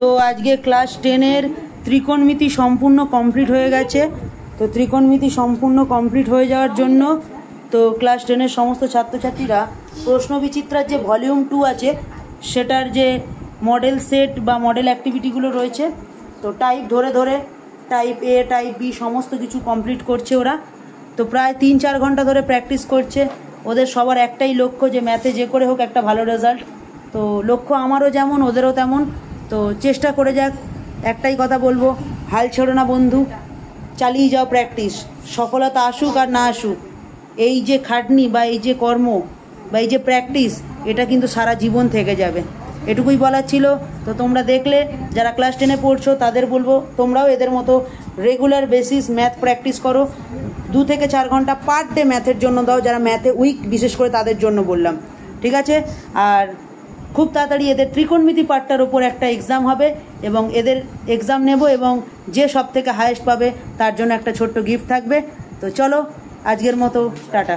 তো আজকে ক্লাস 10-এর ত্রিকোণমিতি সম্পূর্ণ কমপ্লিট হয়ে গেছে। তো ত্রিকোণমিতি সম্পূর্ণ কমপ্লিট হয়ে যাওয়ার জন্য তো ক্লাস 10-এর সমস্ত ছাত্রছাত্রীরা প্রশ্নবিচিত্রার যে ভলিউম 2 আছে সেটার যে মডেল সেট বা মডেল অ্যাক্টিভিটিগুলো রয়েছে, তো টাইপ ধরে ধরে টাইপ এ টাইপ বি সমস্ত কিছু কমপ্লিট করছে ওরা। তো প্রায় 3-4 ঘন্টা ধরে প্র্যাকটিস করছে। ওদের সবার একটাই লক্ষ্য যে ম্যাথে যে করে হোক একটা ভালো রেজাল্ট। তো লক্ষ্য আমারও যেমন ওদেরও তেমন। তো চেষ্টা করে যাক। একটাই কথা বলবো, হাল ছেড়ো না বন্ধু, চালিয়ে যাও প্র্যাকটিস। সফলতা আসুক আর না আসুক, এই যে খাটনি বা এই যে কর্ম বা এই যে প্র্যাকটিস, এটা কিন্তু সারা জীবন থেকে যাবে। এটুকুই বলার ছিল। তো তোমরা দেখলে যারা ক্লাস 10-এ পড়ছো তাদের বলবো তোমরাও এদের মতো রেগুলার বেসিস ম্যাথ প্র্যাকটিস করো। 2 থেকে 4 ঘন্টা পার ডে ম্যাথের জন্য দাও, যারা ম্যাথে উইক বিশেষ করে তাদের জন্য বললাম, ঠিক আছে? আর খুব তাড়াতাড়ি এদের ত্রিকোণমিতি পার্টটার ওপর একটা এক্সাম হবে এবং এদের এক্সাম নেব এবং যে সব থেকে হায়েস্ট পাবে তার জন্য একটা ছোট্ট গিফট থাকবে। তো চলো, আজকের মতো টাটা।